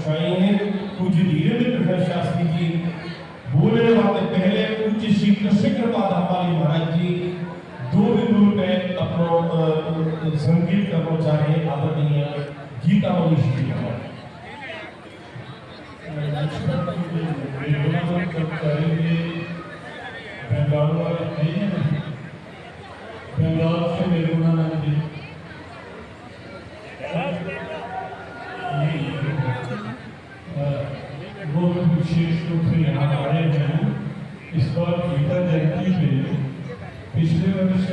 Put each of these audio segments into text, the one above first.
पहुंचाई है। पूज्य धीरेन्द्र प्रसाद शास्त्री जी बोलने वाले पहले पूज्य श्री कृष्ण कृपा धामाली महाराज जी 2 बिंदु पे अपनो संगीत करना चाह रहे हैं। आदरणीय गीता मनीष जी बेंगलोर से मेरे गुणानंद जी वो विशेष रूप से यहाँ आए हैं। इस बार गीता जयंती पे पिछले वर्ष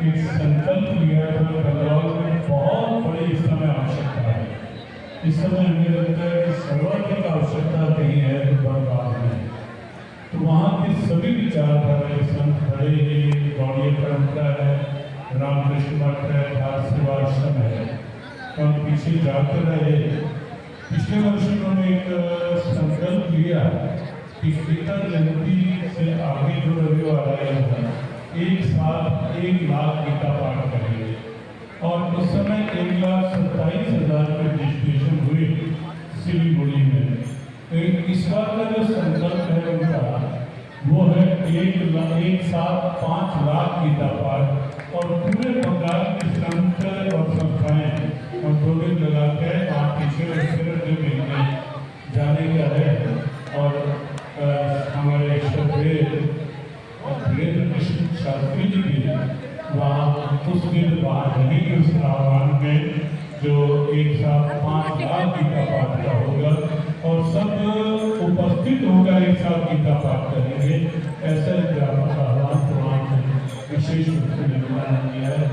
एक संकल्प लिया था। बेंगलोर में बहुत बड़ी इस समय आवश्यकता है। इस समय हमें लगता है कि सर्वाधिक आवश्यकता कहीं है बंगाल में। तो वहाँ के सभी विचारधारा संत बड़े ही गौड़ीय परंपरा है, रामकृष्ण मठ है, भारत सेवा आश्रम है, और पीछे जाते रहे। पिछले वर्ष उन्होंने एक संकल्प लिया कि गीता जयंती से आगे जो रविवार आएगा एक साथ 1 लाख गीता पाठ करेंगे। और उस समय 1,27,000 के रजिस्ट्रेशन हुए सिलीगुड़ी में। तो इस बार का जो संकल्प है उनका वो है 1 साथ 5 लाख गीता पाठ। और पूरे बंगाल के संत और संस्थाएं और 2 दिन लगा के वहाँ पीछे मिलने जाने का है। और हमारे धीरेन्द्र कृष्ण शास्त्री जी भी वहाँ कुछ दिन वहाँ रहेंगे उस आह्वान में जो 1 साथ 5 लाख गीता पाठ का होगा। और सब उपस्थित होगा, 1 साथ गीता पाठ करेंगे। ऐसा ग्रामों का आह्वान प्रमाण विशेष रूप से निर्माण किया है।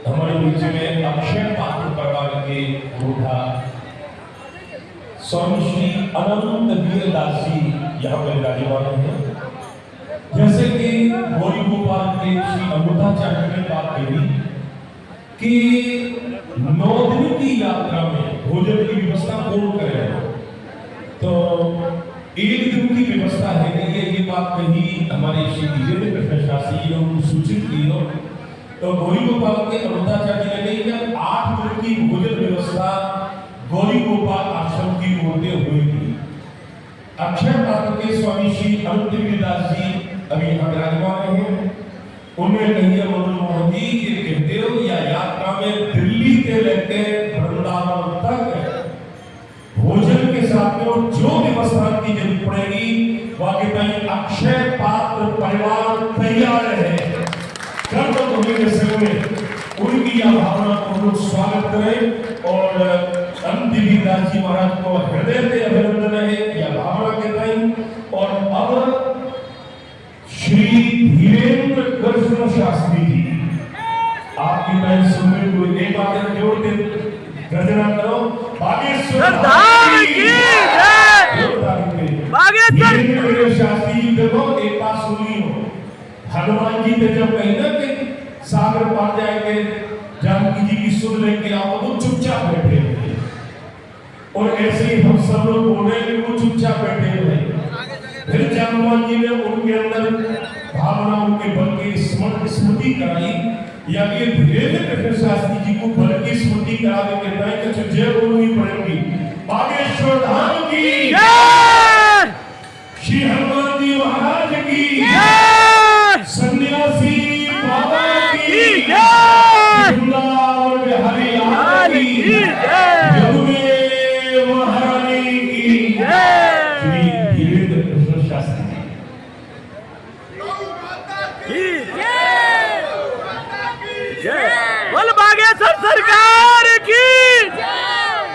हमारे बीच में अक्षय पात्र परिवार के बूढ़ा स्वामी श्री अनंत वीरदास जी यहाँ पर विराजमान हैं। जैसे कि गौरी गोपाल के श्री अमृताचार्य ने बात कही कि 9 दिन की यात्रा में भोजन की व्यवस्था कौन करे, तो 1 दिन की व्यवस्था है कि ये बात कही हमारे श्री धीरेन्द्र प्रसाद शास्त्री जी ने सूचित की हो। तो गौरी गोपाल के अमृताचार्य ने कही कि 8 दिन की भोजन व्यवस्था गौरी गोपाल आश्रम की ओर से हुई। अक्षय पात्र के स्वामी श्री अनंत वीरदास जी अभी यहाँ विराजमान हैं। उन्हें कहिए मनमोहन जी ये कहते हो या यात्रा में दिल्ली से लेकर वृंदावन तक भोजन के साथ में जो व्यवस्था की जरूरत पड़ेगी वाकई में अक्षय पात्र परिवार तैयार है। कर दो उनकी यह भावना को लोग स्वागत करें। और अनंत वीरदास जी महाराज को हृदय से अभिनंदन है यह भावना के टाइम। और अब श्री धीरेन्द्र कृष्ण शास्त्री जी आपकी मैं सुनने को एक बार जोर दे गर्जना करो। बागेश्वर धाम की जय। बागेश्वर शास्त्री जी देखो एक बात सुनी हो। हनुमान जी ने जब कही ना कि सागर पार जाएंगे जानकी जी की सुन लेंगे आप तो चुपचाप बैठे हुए। और ऐसे ही हम सब लोग बोले कि वो चुपचाप बैठे हुए। फिर हनुमान जी ने उनके अंदर भावनाओं के बल की स्मृति कराई। या कि धीरेन्द्र प्रसाद शास्त्री जी को बल की स्मृति करा देंगे कि जय बोलनी पड़ेगी। बागेश्वर धाम की जय। श्री हनुमान जी महाराज की जय। सन्यासी बाबा की जय। वृंदावन बिहारी की जय। यमुने महारानी की जय। श्री धीरेन्द्र प्रसाद शास्त्री बोल बागेश्वर सरकार की,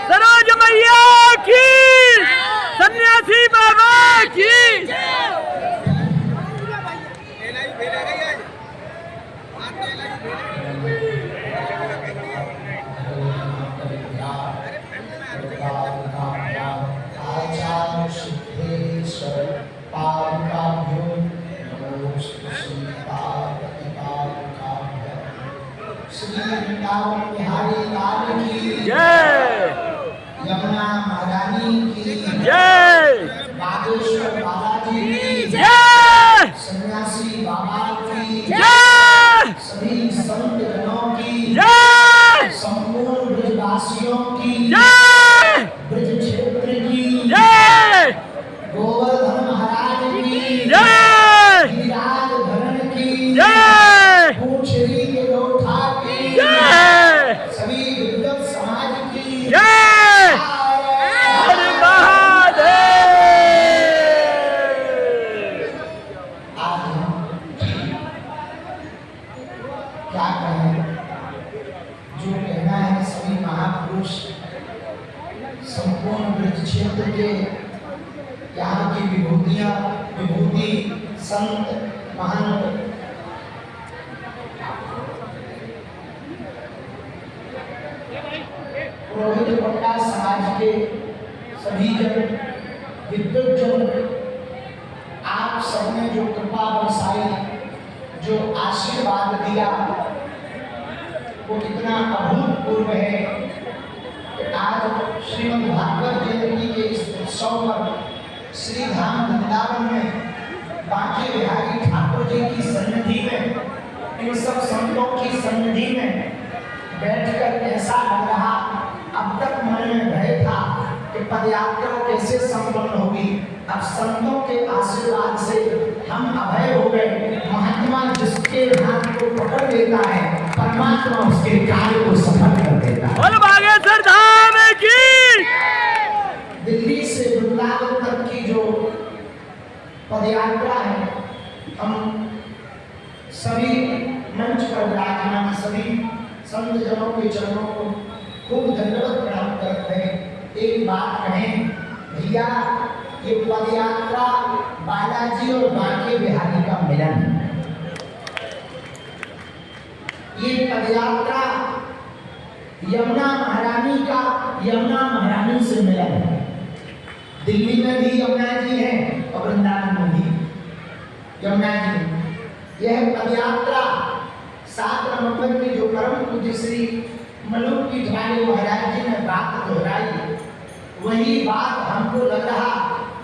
सरोज मैया की, सन्यासी बाबा की। महापुरुष संपूर्ण ब्रज क्षेत्र के यहाँ की विभूति संत महंत पुरोहित पंडा समाज के सभी जन विद्वज्जन, आप सबने जो कृपा बरसाई, जो आशीर्वाद दिया, वो कितना अभूतपूर्व है। आज श्रीमद् भागवत जयंती के इस उत्सव पर श्री धाम वृंदावन में बांके बिहारी ठाकुर जी की सन्निधि में, इन सब संतों की सन्निधि में बैठकर ऐसा लग रहा, अब तक मन में भय था कि पदयात्रा कैसे संपन्न होगी। अब संतों के आशीर्वाद से हम अभय हो गए। महात्मा जिसके हाथ को पकड़ लेता है, परमात्मा उसके कार्य को सफल कर देता है। बोल बागेश्वर धाम की। दिल्ली से वृंदावन तक की जो पदयात्रा है, हम सभी मंच पर विराजमान सभी संत जनों के चरणों को खूब धन्यवाद प्रणाम करते हैं। एक बात कहें भैया, ये पदयात्रा बालाजी और बांके बिहारी का मिलन है। ये पदयात्रा यमुना महारानी से मिलन है। दिल्ली में भी यमुना जी है और वृंदावन में भी यमुना जी। यह पदयात्रा 7 नवंबर की जो परम पूज्य श्री मलुक की ठाणे महाराज जी ने बात दोहराई, वही बात हमको लग रहा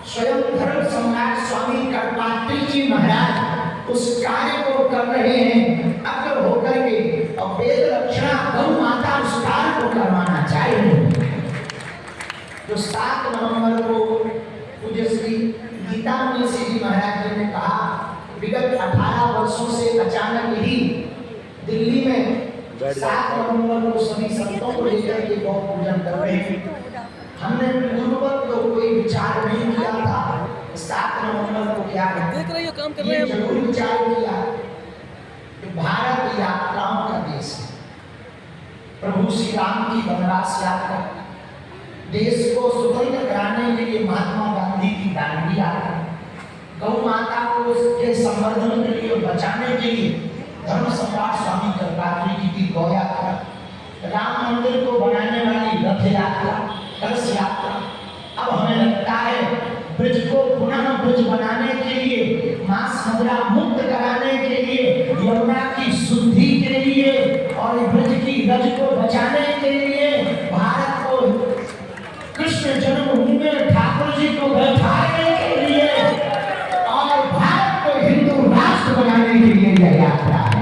स्वयं धर्म सम्राट स्वामी कर्पात्री जी महाराज उस कार्य को कर रहे हैं अग्र होकर के, और वेद रक्षणा गौ माता उस कार्य को करवाना चाहिए। तो 7 नवंबर को पूज्य श्री गीता मुनि जी महाराज जी ने कहा, विगत 18 वर्षों से अचानक ही दिल्ली में 7 नवंबर को सभी संतों को लेकर के गौ पूजन कर रहे हैं। हमने पूर्ववत तो कोई विचार नहीं किया था 7 नवंबर को क्या देख रहे हो काम कर रहे हैं। जरूर विचार किया कि भारत यात्राओं का देश है। प्रभु श्री राम की वनवास यात्रा, देश को स्वतंत्र कराने के लिए महात्मा गांधी की दांडी यात्रा, गौ माता को के संवर्धन के लिए बचाने के लिए धर्म सम्राट स्वामी कर्पात्री जी की गौ यात्रा, राम मंदिर को बनाने वाली रथ यात्रा, कलश यात्रा। अब हमें लगता है ब्रज को पुनः ब्रज बनाने के लिए, मांस मदिरा मुक्त कराने के लिए, यमुना की शुद्धि के लिए और ब्रज की रज को बचाने के लिए, भारत को कृष्ण जन्मभूमि में ठाकुर जी को बैठाने के लिए और भारत को हिंदू राष्ट्र बनाने के लिए यह यात्रा है।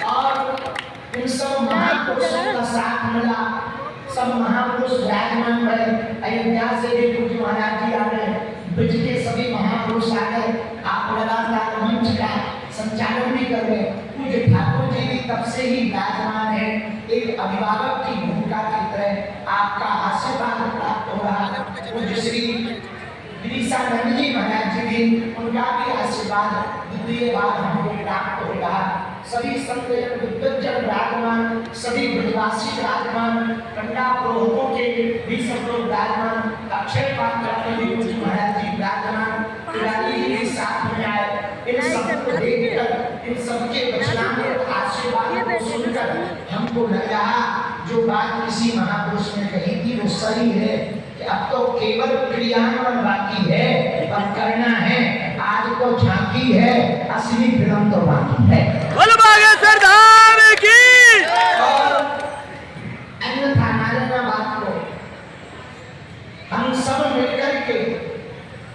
और इन सब महापुरुषों का साथ मिला, सब महापुरुष विराजमान भरे। अयोध्या से भी पूज्य महाराज जी आ गए, ब्रज के सभी महापुरुष आ गए। आप लगातार मंच का संचालन भी कर रहे। पूज्य ठाकुर जी भी तब से ही विराजमान है। एक अभिभावक की भूमिका की तरह आपका आशीर्वाद प्राप्त हो रहा है। पूज्य श्री गिरीशानंद जी महाराज जी भी, उनका भी आशीर्वाद द्वितीय बार हमको प्राप्त हो रहा। सभी संत विद्वज्जन विराजमान, सभी ब्रजवासी विराजमान, पंडा पुरोहितों के भी सब लोग विराजमान, अक्षय पात्र महाराज जी विराजमान, तिवारी जी साथ में आए। इन सबको देखकर, इन सबके वचनामृत आशीर्वाद को सुनकर हमको लग रहा जो बात किसी महापुरुष ने कही थी वो सही है कि अब तो केवल क्रियान्वयन बाकी है और करना है। आज तो झांकी है, असली फिल्म तो बाकी है। बोल बागेश्वर धाम की। और अन्यथा नारायण बात को हम सब मिलकर के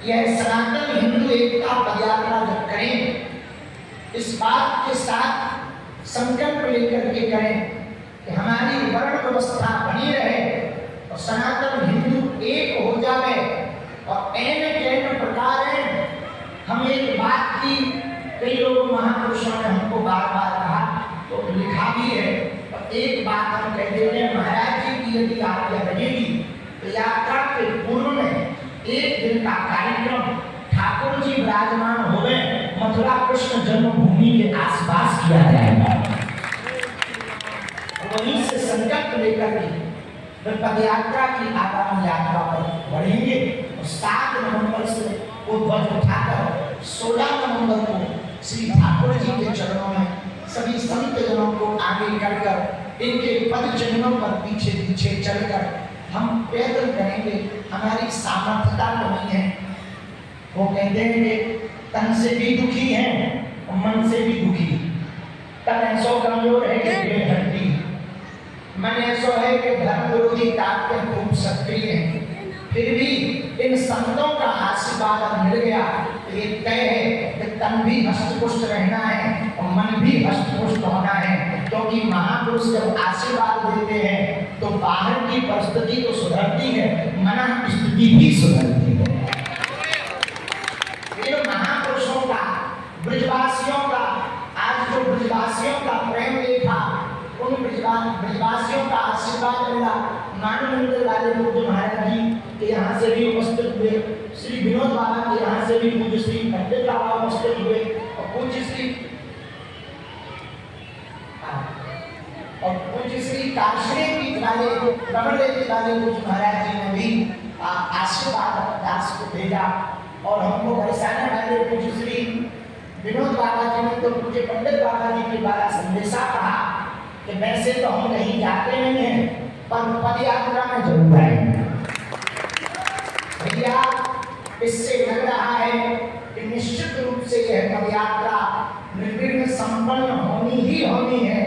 यह सनातन हिंदू एकता पदयात्रा जब करें, इस बात के साथ संकल्प लेकर के करें कि हमारी वर्ण व्यवस्था बनी रहे और सनातन हिंदू एक हो जाए। और एन प्रकार हम एक बात की कई लोग महापुरुषों ने हमको बार बार कहा, तो लिखा भी है, और एक बात हम कह देते हैं, महाराज जी की यदि आज्ञा बनेगी तो यात्रा के पूर्व में एक दिन का कार्यक्रम ठाकुर जी विराजमान हो गए मथुरा कृष्ण जन्मभूमि के आसपास किया जाएगा। वहीं से संकल्प लेकर के वे पदयात्रा की आगामी यात्रा पर बढ़ेंगे। और 7 नवंबर से वो ध्वज उठाकर 16 नवंबर को श्री ठाकुर जी के चरणों में सभी संत जनों को आगे करकर इनके पद चिन्हों पर पीछे पीछे चलकर हम पैदल करेंगे। हमारी सामर्थ्यता तो नहीं है। वो कहते हैं कि तन से भी दुखी हैं और मन से भी दुखी। तन ऐसो कमजोर है कि बेहड्डी, मन ऐसो है कि धर्म विरोधी ताकत खूब सक्रिय है। फिर भी इन संतों का आशीर्वाद मिल गया तो ये तय है कि तन भी हष्टपुष्ट रहना है और मन भी हष्टपुष्ट होना है। क्योंकि महापुरुष जब आशीर्वाद देते हैं तो बाहर की परिस्थिति तो सुधरती है, मन स्थिति भी सुधरती है। इन महापुरुषों का, ब्रजवासियों का, आज जो ब्रजवासियों का प्रेम देखा, उन ब्रजवासियों का आशीर्वाद मिला। मानव वाले पूज्य महाराज जी के यहाँ से भी उपस्थित हुए, श्री विनोद बाबा के यहाँ से भी पूज्य श्री पंडित बाबा उपस्थित हुए और पूज्य श्री काशरे की वाले कमरे के वाले पूज्य महाराज जी ने भी आशीर्वाद दास को भेजा। और हमको बरसाने वाले पूज्य श्री विनोद बाबा जी ने तो पूज्य पंडित बाबा जी के द्वारा संदेशा कहा कि वैसे तो हम कहीं जाते नहीं हैं पर पद यात्रा में जरूर आएंगे। भैया इससे लग रहा है कि निश्चित रूप से यह पद यात्रा निर्विघ्न संपन्न होनी ही होनी है।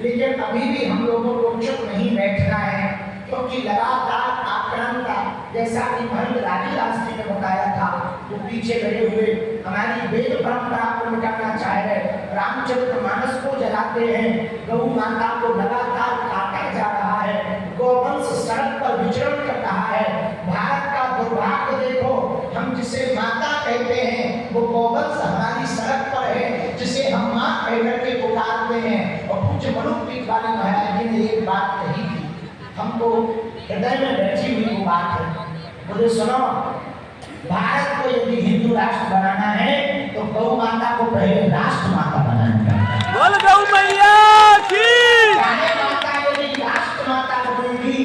लेकिन अभी भी हम लोगों को चुप नहीं बैठना है, क्योंकि लगातार आक्रांता, जैसा कि महंत राजीदास जी ने बताया था, जो पीछे लगे हुए हमारी वेद परंपरा को मिटाना चाह रहे, रामचरितमानस को जलाते हैं, गौ माता को लगातार काटा जा रहा है, गोवंश सड़क पर विचरण कर रहा है। भारत का दुर्भाग्य देखो, हम जिसे माता कहते हैं वो गोवंश हमारी सड़क पर है, जिसे हम माँ कहकर के पुकारते हैं। और पूज्य मनुपीठ वाले महाराज जी ने एक बात कही थी, हमको हृदय में बैठी हुई वो बात है। मुझे सुनो, भारत को यदि हिंदू राष्ट्र बनाना है तो गौ माता को पहले राष्ट्र माता बनाना है। बोल गौ मैया की। माता यदि राष्ट्र माता बनेगी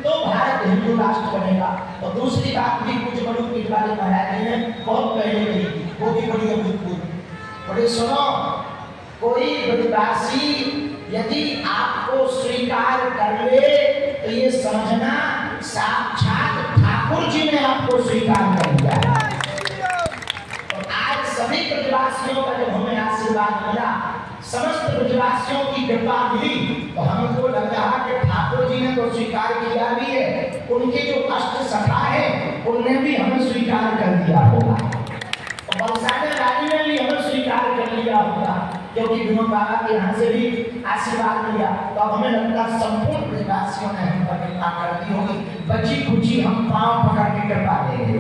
तो भारत हिंदू राष्ट्र बनेगा। और दूसरी बात भी कुछ मनुपीठ वाले महाराज जी ने बहुत पहले कही थी, वो भी बड़ी अभूतपूर्व। बड़े सुनो, कोई ब्रजवासी यदि आपको स्वीकार कर ले तो ये समझना साक्षात ठाकुर जी ने आपको स्वीकार कर लिया। और आज सभी ब्रजवासियों का जब हमें आशीर्वाद मिला, समस्त ब्रजवासियों की कृपा मिली, तो हमको लग रहा कि ठाकुर जी ने तो स्वीकार किया भी है, उनके जो अष्ट सखा है उनने भी हमें स्वीकार कर दिया होगा, और बरसाने रानी ने भी हमें स्वीकार कर लिया होगा, क्योंकि विनोद बाबा के यहाँ से भी आशीर्वाद मिला। तो अब हमें लगता है संपूर्ण ब्रजवासियों ने हम पर कृपा कर दी होगी। बची खुची हम पांव पकड़ के कृपा देंगे।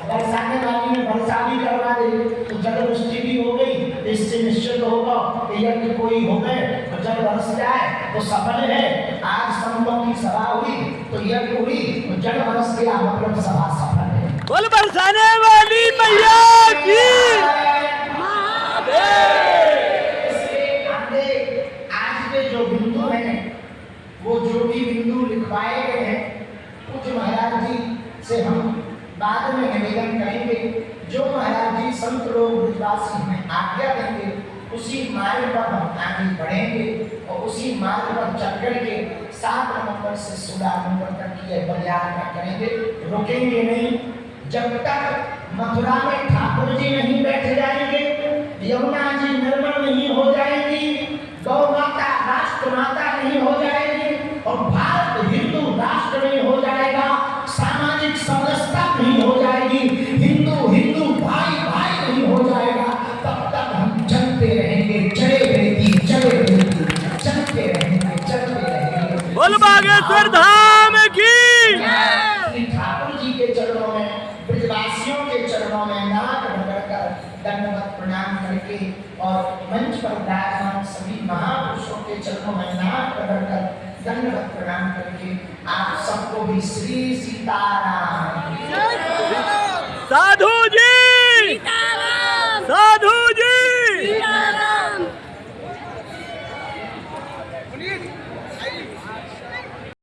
बरसाने वाली में बरसा भी करवा दे तो जल वृष्टि भी हो गई, इससे निश्चित होगा कि यज्ञ कोई हो गए तो जल बरस जाए तो सफल है। आज संतों की सभा हुई तो यज्ञ हुई तो जल बरस गया, मतलब सभा सफल है। बोल बरसाने वाली मैया की। आज के जो बिंदु हैं वो जो भी बिंदु लिखवाए गए हैं, कुछ महाराज जी से हम बाद में निवेदन करेंगे। जो महाराज जी संत लोग ब्रजवासी हमें आज्ञा देंगे उसी मार्ग पर हम आगे बढ़ेंगे और उसी मार्ग पर चल करके 7 नवंबर से 16 नवंबर तक यह पदयात्रा करेंगे। रुकेंगे नहीं जब तक मथुरा में ठाकुर जी नहीं बैठ जाएंगे, यमुना जी निर्मल नहीं हो जाएगी, गौ माता राष्ट्र माता नहीं हो जाएगी और भारत हिंदू राष्ट्र नहीं हो जाएगा, सामाजिक समरसता नहीं हो जाएगी, हिंदू हिंदू भाई भाई नहीं हो जाएगा, तब तक हम चलते रहेंगे, चलते रहेंगे। बोल बागेश्वर धाम की। श्री ठाकुर जी के चरणों में, ब्रजवासियों के चरणों में नाक रगड़कर दंडवत प्रणाम करके और मंच पर विराजमान सभी महापुरुषों के चरणों में नाक रगड़कर दंडवत प्रणाम करके आप सबको भी श्री सीताराम